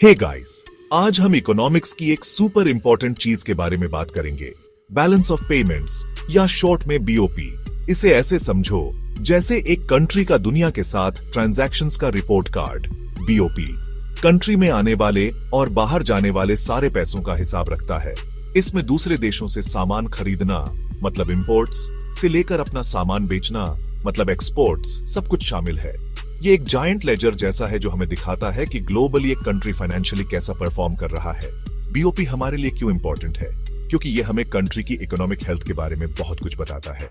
Hey guys, आज हम economics की एक सुपर इंपॉर्टेंट चीज के बारे में बात करेंगे, बैलेंस ऑफ पेमेंट्स या शॉर्ट में बीओपी। इसे ऐसे समझो जैसे एक कंट्री का दुनिया के साथ ट्रांजैक्शंस का रिपोर्ट कार्ड। बीओपी कंट्री में आने वाले और बाहर जाने वाले सारे पैसों का हिसाब रखता है। इसमें दूसरे देशों से सामान खरीदना मतलब इंपोर्ट्स से लेकर अपना सामान बेचना मतलब एक्सपोर्ट्स सब कुछ शामिल है। ये एक जायंट लेजर जैसा है जो हमें दिखाता है कि ग्लोबली एक कंट्री फाइनेंशियली कैसा परफॉर्म कर रहा है। बीओपी हमारे लिए क्यों इंपॉर्टेंट है? क्योंकि ये हमें कंट्री की इकोनॉमिक हेल्थ के बारे में बहुत कुछ बताता है।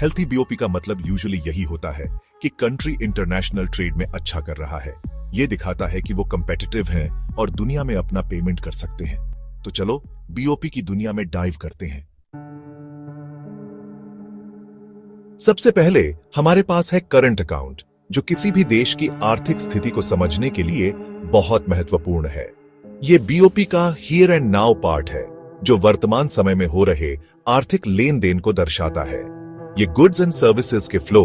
हेल्थी बीओपी का मतलब यूजुअली यही होता है कि कंट्री इंटरनेशनल ट्रेड में अच्छा कर रहा है। ये दिखाता है कि वो कंपेटिटिव हैं और दुनिया में अपना पेमेंट कर सकते हैं। तो चलो बीओपी की दुनिया में डाइव करते हैं। सबसे पहले हमारे पास है करंट अकाउंट, जो किसी भी देश की आर्थिक स्थिति को समझने के लिए बहुत महत्वपूर्ण है। ये बीओपी का हियर एंड नाउ पार्ट है, जो वर्तमान समय में हो रहे आर्थिक लेन देन को दर्शाता है। ये गुड्स एंड सर्विसेज के फ्लो,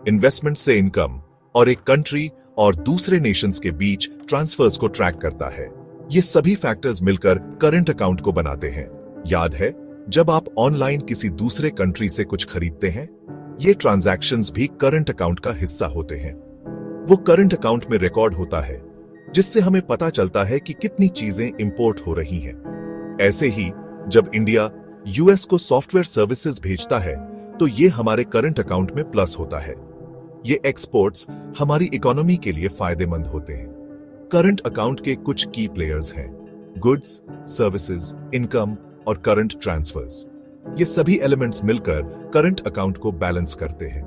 इन्वेस्टमेंट से इनकम और एक कंट्री और दूसरे नेशंस के बीच ट्रांसफर्स को ट्रैक करता है। ये सभी फैक्टर्स मिलकर करंट अकाउंट को बनाते हैं। याद है, जब आप ऑनलाइन किसी दूसरे कंट्री से कुछ खरीदते हैं, ये ट्रांजैक्शंस भी करंट अकाउंट का हिस्सा होते हैं। वो करंट अकाउंट में रिकॉर्ड होता है, जिससे हमें पता चलता है कि कितनी चीजें इंपोर्ट हो रही हैं। ऐसे ही जब इंडिया यूएस को सॉफ्टवेयर सर्विसेज भेजता है, तो ये हमारे करंट अकाउंट में प्लस होता है। ये एक्सपोर्ट्स हमारी इकोनॉमी के लिए फायदेमंद होते हैं। करंट अकाउंट के कुछ की प्लेयर्स हैं: गुड्स, सर्विसेज, इनकम और करंट ट्रांसफर्स। ये सभी एलिमेंट्स मिलकर करंट अकाउंट को बैलेंस करते हैं।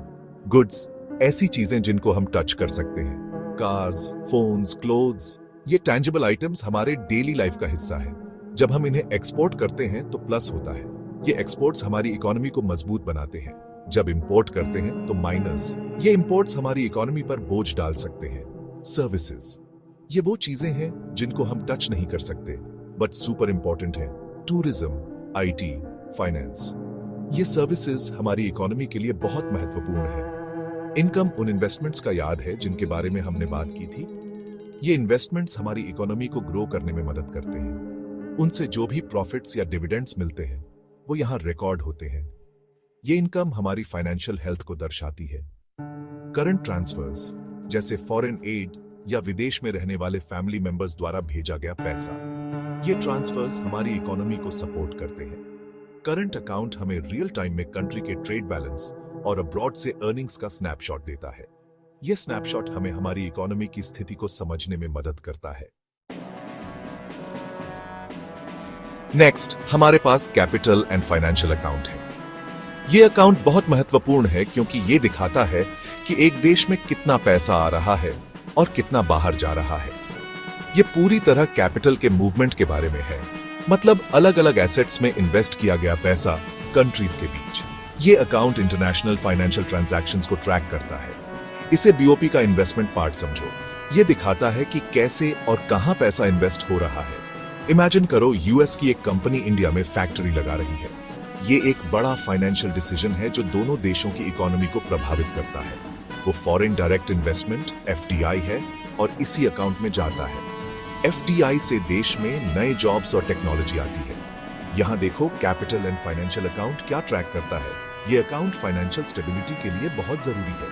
गुड्स ऐसी चीजें जिनको हम टच कर सकते हैं, कार्स, फोन्स, क्लोथ्स। ये टैंजिबल आइटम्स हमारे डेली लाइफ का हिस्सा है। जब हम इन्हें एक्सपोर्ट करते हैं तो प्लस होता है। ये एक्सपोर्ट्स हमारी इकोनॉमी को मजबूत बनाते हैं। जब इंपोर्ट करते हैं तो माइनस। ये इंपोर्ट्स हमारी इकोनॉमी पर बोझ डाल सकते हैं। सर्विसेज ये वो चीजें हैं जिनको हम टच नहीं कर सकते बट सुपर इंपॉर्टेंट है। टूरिज्म, आईटी, फाइनेंस, ये सर्विसेज हमारी इकोनॉमी के लिए बहुत महत्वपूर्ण है। इनकम उन इन्वेस्टमेंट्स का याद है जिनके बारे में हमने बात की थी। ये इन्वेस्टमेंट्स हमारी इकोनॉमी को ग्रो करने में मदद करते हैं। उनसे जो भी प्रॉफिट्स या डिविडेंड्स मिलते हैं, वो यहाँ रिकॉर्ड होते हैं। ये इनकम हमारी फाइनेंशियल हेल्थ को दर्शाती है। करंट ट्रांसफर्स जैसे फॉरेन एड या विदेश में रहने वाले फैमिली मेंबर्स द्वारा भेजा गया पैसा, ये ट्रांसफर्स हमारी इकोनॉमी को सपोर्ट करते हैं। करंट अकाउंट हमें रियल टाइम में कंट्री के ट्रेड बैलेंस और अब्रॉड से अर्निंग्स का स्नैपशॉट देता है। यह स्नैपशॉट हमें हमारी इकोनॉमी की स्थिति को समझने में मदद करता है। नेक्स्ट हमारे पास कैपिटल एंड फाइनेंशियल अकाउंट है। यह अकाउंट बहुत महत्वपूर्ण है क्योंकि यह दिखाता है कि एक देश में कितना पैसा आ रहा है और कितना बाहर जा रहा है। यह पूरी तरह कैपिटल के मूवमेंट के बारे में है, मतलब अलग अलग एसेट्स में इन्वेस्ट किया गया पैसा कंट्रीज के बीच। ये अकाउंट इंटरनेशनल फाइनेंशियल ट्रांजैक्शंस को ट्रैक करता है। इसे बीओपी का इन्वेस्टमेंट पार्ट समझो। ये दिखाता है कि कैसे और कहां पैसा इन्वेस्ट हो रहा है। इमेजिन करो यूएस की एक कंपनी इंडिया में फैक्ट्री लगा रही है। ये एक बड़ा फाइनेंशियल डिसीजन है जो दोनों देशों की इकोनॉमी को प्रभावित करता है। वो फॉरेन डायरेक्ट इन्वेस्टमेंट एफडीआई है और इसी अकाउंट में जाता है। एफडीआई से देश में नए जॉब्स और टेक्नोलॉजी आती है। यहां देखो कैपिटल एंड फाइनेंशियल अकाउंट क्या ट्रैक करता है। यह अकाउंट फाइनेंशियल स्टेबिलिटी के लिए बहुत जरूरी है।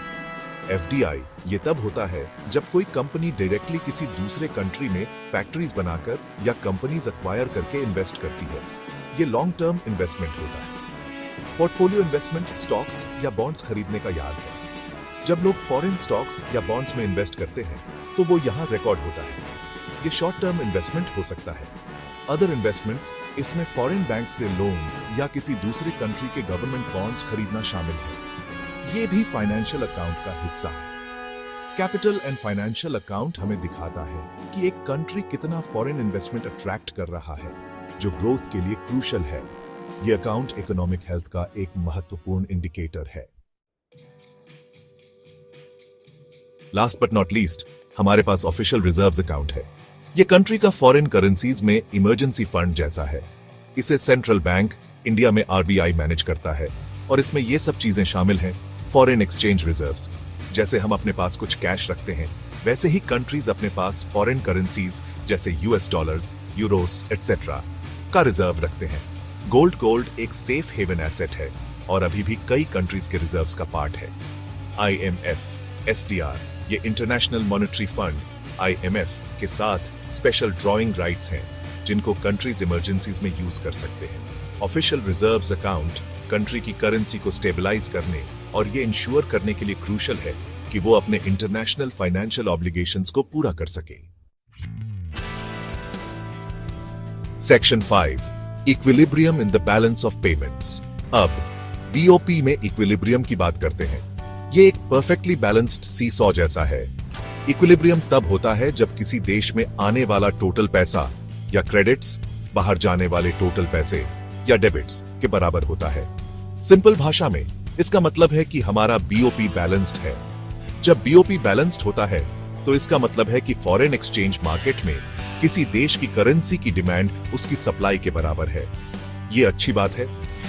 एफडीआई ये तब होता है जब कोई कंपनी डायरेक्टली किसी दूसरे कंट्री में फैक्ट्रीज बनाकर या कंपनीज एक्वायर करके इन्वेस्ट करती है। ये लॉन्ग टर्म इन्वेस्टमेंट होता है। पोर्टफोलियो इन्वेस्टमेंट स्टॉक्स या बॉन्ड्स खरीदने का याद है। जब लोग फॉरेन स्टॉक्स या बॉन्ड्स में इन्वेस्ट करते हैं तो वो यहाँ रिकॉर्ड होता है। ये शॉर्ट टर्म इन्वेस्टमेंट हो सकता है। अदर इन्वेस्टमेंट्स इसमें फॉरेन बैंक से लोन्स या किसी दूसरे कंट्री के गवर्नमेंट बॉन्ड्स खरीदना शामिल है। ये भी फाइनेंशियल अकाउंट का हिस्सा है। कैपिटल एंड फाइनेंशियल अकाउंट हमें दिखाता है कि एक कंट्री कितना फॉरेन इन्वेस्टमेंट अट्रैक्ट कर रहा है, जो ग्रोथ के लिए क्रूशियल है। ये अकाउंट इकोनॉमिक हेल्थ का एक महत्वपूर्ण इंडिकेटर है। लास्ट बट नॉट लीस्ट हमारे पास ऑफिशियल रिजर्व्स अकाउंट है। ये कंट्री का फॉरेन करेंसीज में इमरजेंसी फंड जैसा है। इसे सेंट्रल बैंक इंडिया में आरबीआई मैनेज करता है और इसमें ये सब चीजें शामिल हैं। फॉरेन एक्सचेंज रिजर्व्स, जैसे हम अपने पास कुछ कैश रखते हैं वैसे ही कंट्रीज अपने पास फॉरेन करेंसीज जैसे यूएस डॉलर्स, यूरोस एटसेट्रा का रिजर्व रखते हैं। गोल्ड एक सेफ हेवन एसेट है और अभी भी कई कंट्रीज के रिजर्व्स का पार्ट है। IMF, SDR, ये इंटरनेशनल मॉनेटरी फंड IMF के साथ स्पेशल ड्रॉइंग राइट्स हैं जिनको कंट्रीज इमरजेंसीज में यूज कर सकते हैं। ऑफिशियल रिजर्व्स अकाउंट कंट्री की करेंसी को स्टेबलाइज करने और ये इंश्योर करने के लिए क्रूशल है कि वो अपने इंटरनेशनल फाइनेंशियल ऑब्लिगेशंस को पूरा कर सके। Section 5, equilibrium in the balance of payments. अब BOP में इक्विलिब्रियम की बात करते हैं। ये एक परफेक्टली बैलेंस्ड सीसॉ जैसा है। इक्विलिब्रियम तब होता है जब किसी देश में आने वाला टोटल पैसा या क्रेडिट्स बाहर जाने वाले टोटल पैसे या डेबिट्स के बराबर होता है। सिंपल भाषा में इसका मतलब है कि हमारा BOP बैलेंस्ड है। जब BOP बैलेंस्ड होता है तो इसका मतलब है कि फॉरेन एक्सचेंज मार्केट में किसी देश की करेंसी की डिमांड उसकी सप्लाई के बराबर है। ये अच्छी बात है।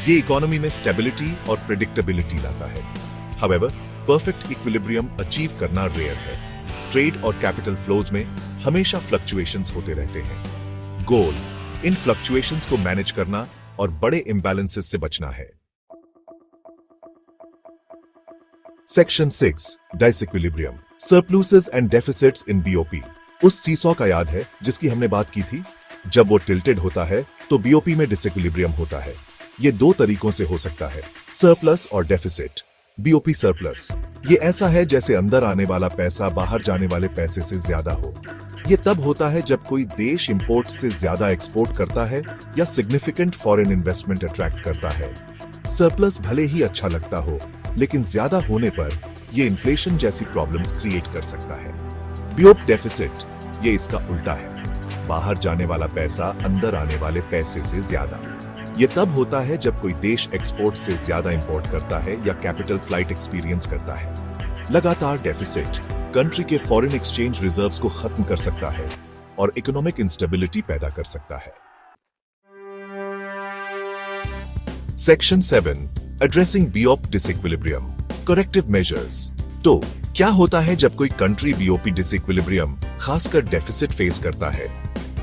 ये इकोनॉमी में स्टेबिलिटी और प्रेडिक्टेबिलिटी लाता है। हाउएवर, परफेक्ट इक्विलिब्रियम अचीव करना रेयर है। ट्रेड और कैपिटल फ्लोज में हमेशा फ्लक्चुएशंस होते रहते हैं। गोल इन फ्लक्चुएशंस को मैनेज करना और बड़े इम्बैलेंसेस से बचना है। Section 6, disequilibrium, surpluses and deficits in BOP। उस सीसॉ का याद है जिसकी हमने बात की थी। जब वो टिल्टेड होता है तो BOP में डिसइक्विलिब्रियम होता है। ये दो तरीकों से हो सकता है, सरप्लस और डेफिसिट। BOP सरप्लस ये ऐसा है जैसे अंदर आने वाला पैसा बाहर जाने वाले पैसे से ज्यादा हो। ये तब होता है जब कोई देश इंपोर्ट से ज्यादा एक्सपोर्ट करता है या सिग्निफिकेंट फॉरेन इन्वेस्टमेंट अट्रैक्ट करता है। सरप्लस भले ही अच्छा लगता हो, लेकिन ज्यादा होने पर यह इन्फ्लेशन जैसी प्रॉब्लम्स क्रिएट कर सकता है। BOP डेफिसिट ये इसका उल्टा है, बाहर जाने वाला पैसा अंदर आने वाले पैसे से ज्यादा। ये तब होता है जब कोई देश एक्सपोर्ट से ज्यादा इंपोर्ट करता है या कैपिटल फ्लाइट एक्सपीरियंस करता है। लगातार डेफिसिट कंट्री के फॉरेन एक्सचेंज रिजर्व्स को खत्म कर सकता है और इकोनॉमिक इंस्टेबिलिटी पैदा कर सकता है। Section 7, addressing BOP disequilibrium, corrective measures. तो क्या होता है जब कोई कंट्री BOP डिसइक्विलिब्रियम खासकर डेफिसिट फेस करता है?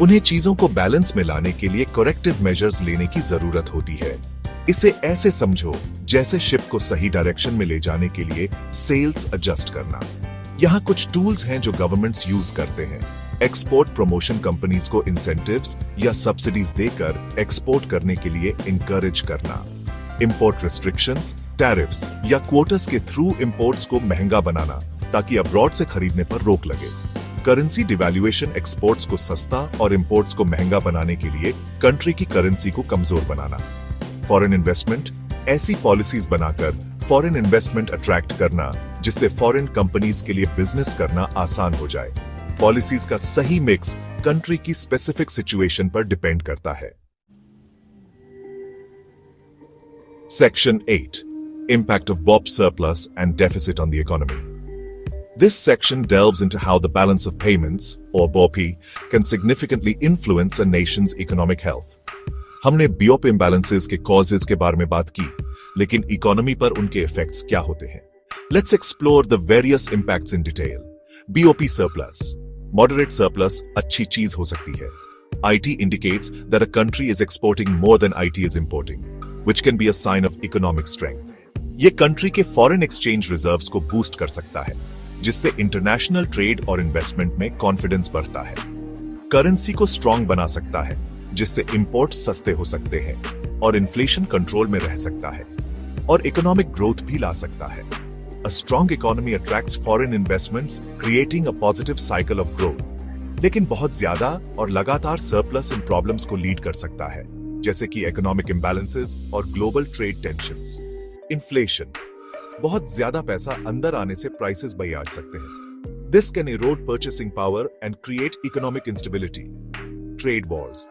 उन्हें चीजों को बैलेंस में लाने के लिए करेक्टिव मेजर्स लेने की जरूरत होती है। इसे ऐसे समझो जैसे शिप को सही डायरेक्शन में ले जाने के लिए सेल्स एडजस्ट करना। यहाँ कुछ टूल्स हैं जो गवर्नमेंट्स यूज करते हैं। एक्सपोर्ट प्रमोशन कंपनीज को इंसेंटिव्स या सब्सिडीज देकर एक्सपोर्ट करने के लिए इंकरेज करना। इंपोर्ट रिस्ट्रिक्शंस, टैरिफ्स या क्वोटस के थ्रू इंपोर्ट्स को महंगा बनाना ताकि अब्रॉड से खरीदने पर रोक लगे। करेंसी डिवैल्यूएशन एक्सपोर्ट्स को सस्ता और इंपोर्ट्स को महंगा बनाने के लिए कंट्री की करेंसी को कमजोर बनाना। फॉरेन इन्वेस्टमेंट, ऐसी पॉलिसीज बनाकर फॉरेन इन्वेस्टमेंट अट्रैक्ट करना जिससे फॉरेन कंपनीज के लिए बिजनेस करना आसान हो जाए। पॉलिसीज का सही मिक्स कंट्री की स्पेसिफिक सिचुएशन पर डिपेंड करता है। Section 8, impact of BOP surplus and deficit on the economy. This section delves into how the balance of payments, or BOP, can significantly influence a nation's economic health. हमने BOP imbalances के causes के बारे में बात की, लेकिन economy पर उनके इफेक्ट्स क्या होते हैं? Let's explore the various impacts in detail. BOP surplus. Moderate surplus अच्छी चीज हो सकती है. IT indicates that a country is exporting more than IT is importing, which can be a sign of economic strength. ये country के foreign exchange reserves को boost कर सकता है, जिससे इंटरनेशनल ट्रेड और इन्वेस्टमेंट में कॉन्फिडेंस बढ़ता है। करेंसी को स्ट्रांग बना सकता है, जिससे इंपोर्ट सस्ते हो सकते हैं और इन्फ्लेशन कंट्रोल में रह सकता है और इकोनॉमिक ग्रोथ भी ला सकता है। A strong economy attracts foreign investments, creating a positive cycle of growth. लेकिन बहुत ज्यादा और लगातार सरप्लस इन प्रॉब्लम्स को लीड कर सकता है, जैसे कि इकोनॉमिक इम्बैलेंसेस और ग्लोबल ट्रेड टेंशंस। इन्फ्लेशन, बहुत ज्यादा पैसा अंदर आने से प्राइसेस बढ़ सकते हैं। This can Erode purchasing power and create economic instability. Trade Wars,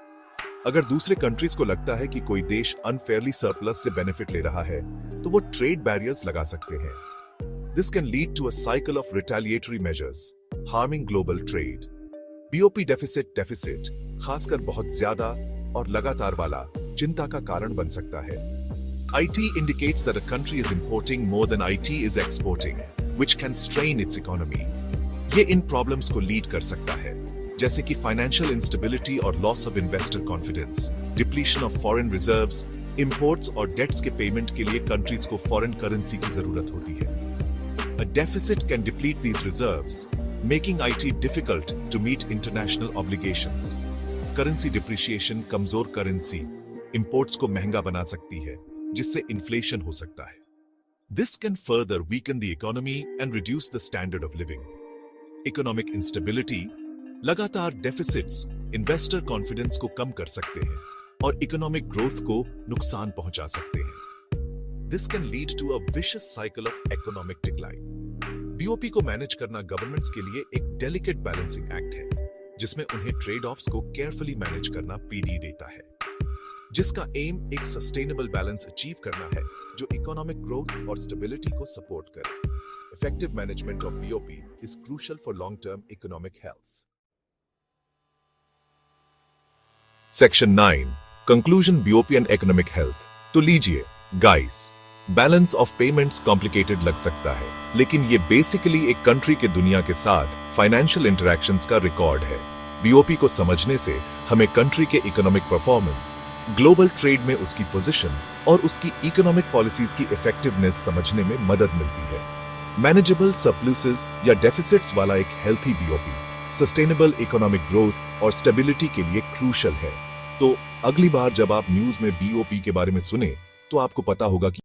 अगर दूसरे कंट्रीज को लगता है कि कोई देश अनफेयरली सरप्लस से बेनिफिट ले रहा है, तो वो ट्रेड बैरियर्स लगा सकते हैं। This can lead to a cycle of retaliatory measures, harming global trade. BOP deficit खासकर बहुत ज्यादा और लगातार वाला चिंता का कारण बन सकता है। IT indicates that a country is importing more than IT is exporting, which can strain its economy. ये इन प्रॉब्लम्स को लीड कर सकता है, जैसे कि फाइनेंशियल इंस्टेबिलिटी और loss of investor confidence, depletion of foreign reserves, imports और डेट्स के पेमेंट के लिए कंट्रीज को फॉरेन करेंसी की जरूरत होती है। A deficit can deplete these reserves, making it difficult to meet international obligations. Currency depreciation कमजोर करेंसी इंपोर्ट्स को महंगा बना सकती है, जिससे इन्फ्लेशन हो सकता है। This can further weaken the economy and reduce the standard of living. Economic instability, लगातार डेफिसिट्स इन्वेस्टर कॉन्फिडेंस को कम कर सकते हैं और इकोनॉमिक ग्रोथ को नुकसान पहुंचा सकते हैं। This can lead to a vicious cycle of economic decline. BOP को मैनेज करना गवर्नमेंट्स के लिए एक डेलिकेट बैलेंसिंग एक्ट है, जिसमें उन्हें ट्रेड ऑफ्स को केयरफुली मैनेज करना पीडी देता है, जिसका एम एक सस्टेनेबल बैलेंस अचीव करना है जो इकोनॉमिक ग्रोथ और स्टेबिलिटी को सपोर्ट करे। Effective management of BOP is crucial for long-term economic health. Section 9. Conclusion BOP and economic health. तो लीजिए, guys, balance of payments complicated लग सकता है, लेकिन ये बेसिकली एक कंट्री के दुनिया के साथ फाइनेंशियल इंटरैक्शंस का रिकॉर्ड है। बीओपी को समझने से हमें कंट्री के इकोनॉमिक परफॉर्मेंस, ग्लोबल ट्रेड में उसकी पोजीशन और उसकी इकोनॉमिक पॉलिसीज की इफेक्टिवनेस समझने में मदद मिलती है। मैनेजेबल सरप्लसेस या डेफिसिट्स वाला एक healthy BOP sustainable economic growth और स्टेबिलिटी के लिए क्रूशल है। तो अगली बार जब आप न्यूज में बीओपी के बारे में सुने, तो आपको पता होगा कि